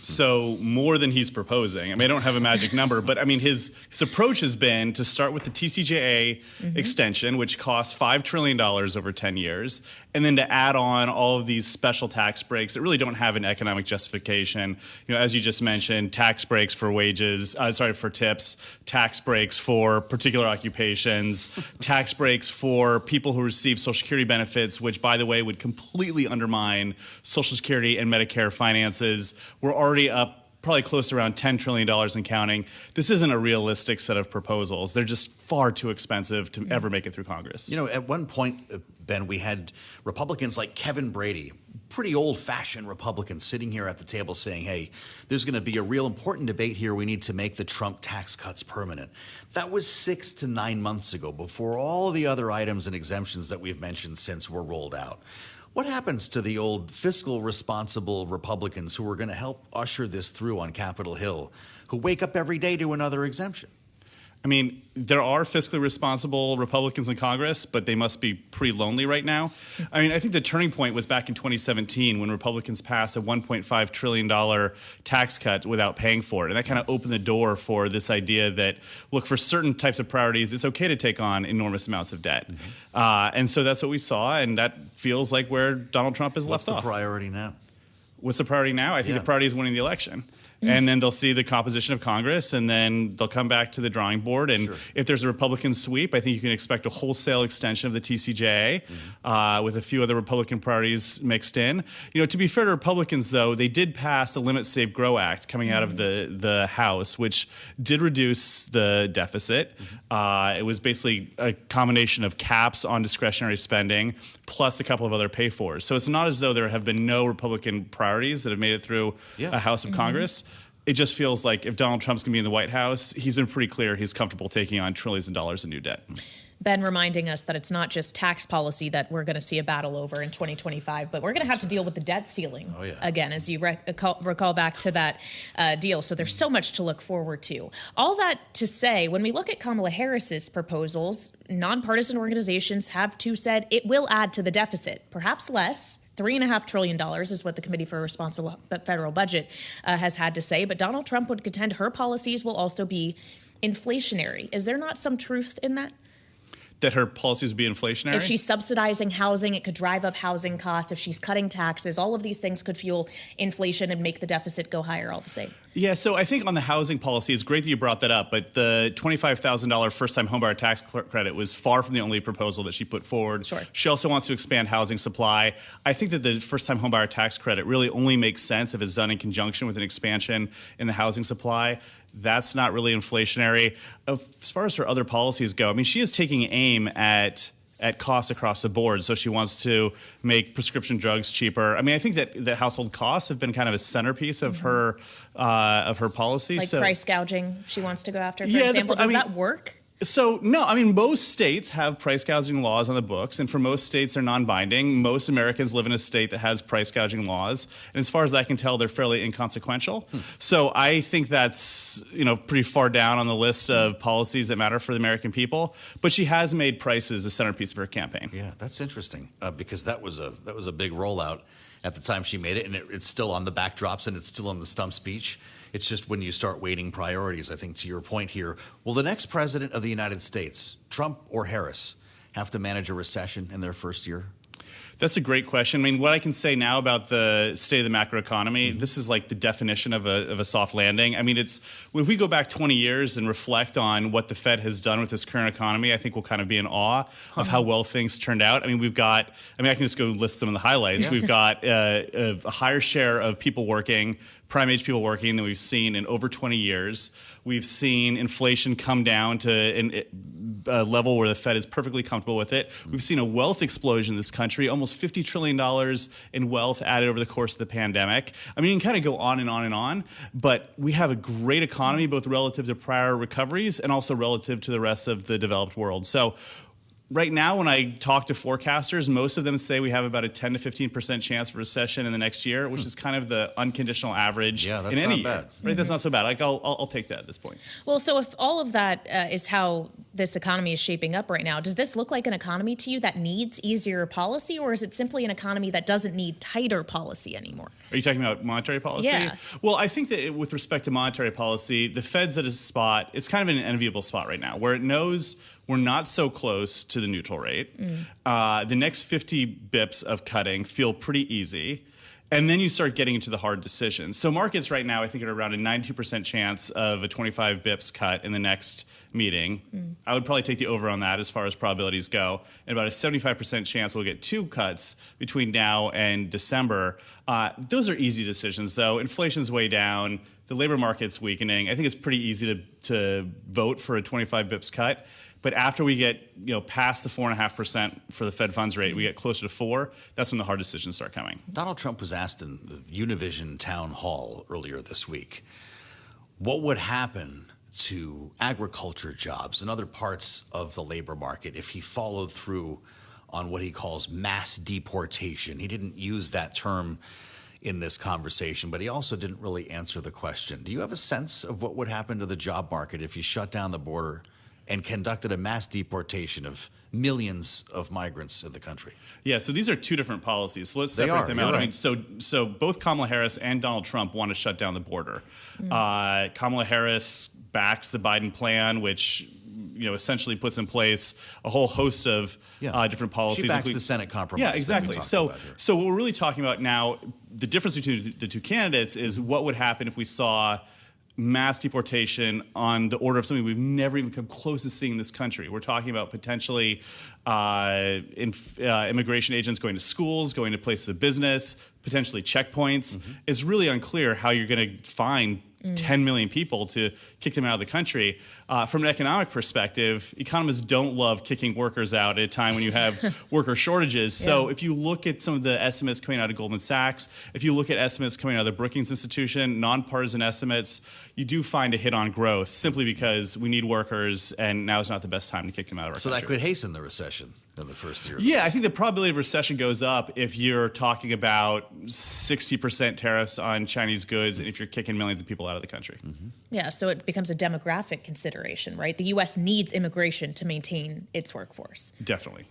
So more than he's proposing. I mean, I don't have a magic number, but I mean, his approach has been to start with the TCJA extension, which costs $5 trillion over 10 years, and then to add on all of these special tax breaks that really don't have an economic justification. You know, as you just mentioned, tax breaks for wages, for tips, tax breaks for particular occupations, tax breaks for people who receive Social Security benefits, which, by the way, would completely undermine Social Security and Medicare finances. We're already up probably close to around $10 trillion and counting. This isn't a realistic set of proposals. They're just far too expensive to ever make it through Congress. You know, at one point, Ben, we had Republicans like Kevin Brady, pretty old-fashioned Republicans, sitting here at the table saying, hey, there's going to be a real important debate here. We need to make the Trump tax cuts permanent. That was 6 to 9 months ago, before all the other items and exemptions that we've mentioned since were rolled out. What happens to the old fiscal responsible Republicans who are going to help usher this through on Capitol Hill, who wake up every day to another exemption? I mean, there are fiscally responsible Republicans in Congress, but they must be pretty lonely right now. I mean, I think the turning point was back in 2017 when Republicans passed a $1.5 trillion tax cut without paying for it. And that kind of opened the door for this idea that, look, for certain types of priorities, it's okay to take on enormous amounts of debt. And so that's what we saw, and that feels like where Donald Trump is left off. What's the priority now? What's the priority now? I think the priority is winning the election. And then they'll see the composition of Congress, and then they'll come back to the drawing board. And if there's a Republican sweep, I think you can expect a wholesale extension of the TCJA with a few other Republican priorities mixed in. You know, to be fair to Republicans, though, they did pass the Limit, Save, Grow Act coming out of the House, which did reduce the deficit. It was basically a combination of caps on discretionary spending plus a couple of other pay-fors. So it's not as though there have been no Republican priorities that have made it through a House of Congress. It just feels like if Donald Trump's going to be in the White House, he's been pretty clear he's comfortable taking on trillions of dollars in new debt. Ben reminding us that it's not just tax policy that we're going to see a battle over in 2025, but we're going to have to deal with the debt ceiling again, as you recall back to that deal. So there's so much to look forward to. All that to say, when we look at Kamala Harris's proposals, nonpartisan organizations have too said it will add to the deficit, perhaps less. $3.5 trillion is what the Committee for a Responsible Federal Budget has had to say. But Donald Trump would contend her policies will also be inflationary. Is there not some truth in that? That her policies would be inflationary? If she's subsidizing housing, it could drive up housing costs. If she's cutting taxes, all of these things could fuel inflation and make the deficit go higher all the same. Yeah, so I think on the housing policy, it's great that you brought that up, but the $25,000 first-time homebuyer tax credit was far from the only proposal that she put forward. She also wants to expand housing supply. I think that the first-time homebuyer tax credit really only makes sense if it's done in conjunction with an expansion in the housing supply. That's not really inflationary. As far as her other policies go, I mean, she is taking aim at costs across the board. So she wants to make prescription drugs cheaper. I mean, I think that household costs have been kind of a centerpiece of her policy. Like price gouging she wants to go after, for example. Does that work? So, no, I mean, most states have price gouging laws on the books, and for most states, they're non-binding. Most Americans live in a state that has price gouging laws, and as far as I can tell, they're fairly inconsequential. So I think that's, pretty far down on the list of policies that matter for the American people. But she has made prices the centerpiece of her campaign. Yeah, that's interesting, because that was a big rollout at the time she made it, and it's still on the backdrops, and it's still on the stump speech. It's just when you start weighting priorities, I think, to your point here, will the next president of the United States, Trump or Harris, have to manage a recession in their first year? That's a great question. I mean, what I can say now about the state of the macroeconomy, this is like the definition of a soft landing. I mean, if we go back 20 years and reflect on what the Fed has done with this current economy, I think we'll kind of be in awe of how well things turned out. I mean, I can just go list some of the highlights. Yeah. We've got a higher share of people working, prime age people working, than we've seen in over 20 years. We've seen inflation come down to a level where the Fed is perfectly comfortable with it. We've seen a wealth explosion in this country, almost $50 trillion in wealth added over the course of the pandemic. I mean, you can kind of go on and on and on, but we have a great economy, both relative to prior recoveries and also relative to the rest of the developed world. So right now, when I talk to forecasters, most of them say we have about a 10 to 15% chance of recession in the next year, which is kind of the unconditional average in any year. Bad. Right? That's not so bad. I'll take that at this point. Well, so if all of that is how this economy is shaping up right now, does this look like an economy to you that needs easier policy, or is it simply an economy that doesn't need tighter policy anymore? Are you talking about monetary policy? Yeah. Well, I think that with respect to monetary policy, the Fed's at a spot, it's kind of an enviable spot right now, where it knows we're not so close to the neutral rate. The next 50 bips of cutting feel pretty easy. And then you start getting into the hard decisions. So markets right now, I think, are around a 92% chance of a 25 bips cut in the next meeting. I would probably take the over on that as far as probabilities go. And about a 75% chance we'll get 2 cuts between now and December. Those are easy decisions, though. Inflation's way down. The labor market's weakening. I think it's pretty easy to vote for a 25 bips cut. But after we get past the 4.5% for the Fed funds rate, we get closer to 4. That's when the hard decisions start coming. Donald Trump was asked in the Univision town hall earlier this week, what would happen to agriculture jobs and other parts of the labor market if he followed through on what he calls mass deportation? He didn't use that term in this conversation, but he also didn't really answer the question. Do you have a sense of what would happen to the job market if he shut down the border and conducted a mass deportation of millions of migrants in the country? Yeah, so these are 2 different policies. So let's separate them out. Right. I mean, so both Kamala Harris and Donald Trump want to shut down the border. Kamala Harris backs the Biden plan, which essentially puts in place a whole host of different policies. She backs the Senate compromise. Yeah, exactly. So what we're really talking about now, the difference between the 2 candidates is what would happen if we saw mass deportation on the order of something we've never even come close to seeing in this country. We're talking about potentially immigration agents going to schools, going to places of business, potentially checkpoints. It's really unclear how you're going to find 10 million people to kick them out of the country. From an economic perspective, economists don't love kicking workers out at a time when you have worker shortages. So if you look at some of the estimates coming out of Goldman Sachs, if you look at estimates coming out of the Brookings Institution, nonpartisan estimates, you do find a hit on growth simply because we need workers, and now is not the best time to kick them out of our country. So that could hasten the recession in the first year. Yeah, I think the probability of recession goes up if you're talking about 60% tariffs on Chinese goods and if you're kicking millions of people out of the country. Yeah, so it becomes a demographic consideration, right? The U.S. needs immigration to maintain its workforce. Definitely.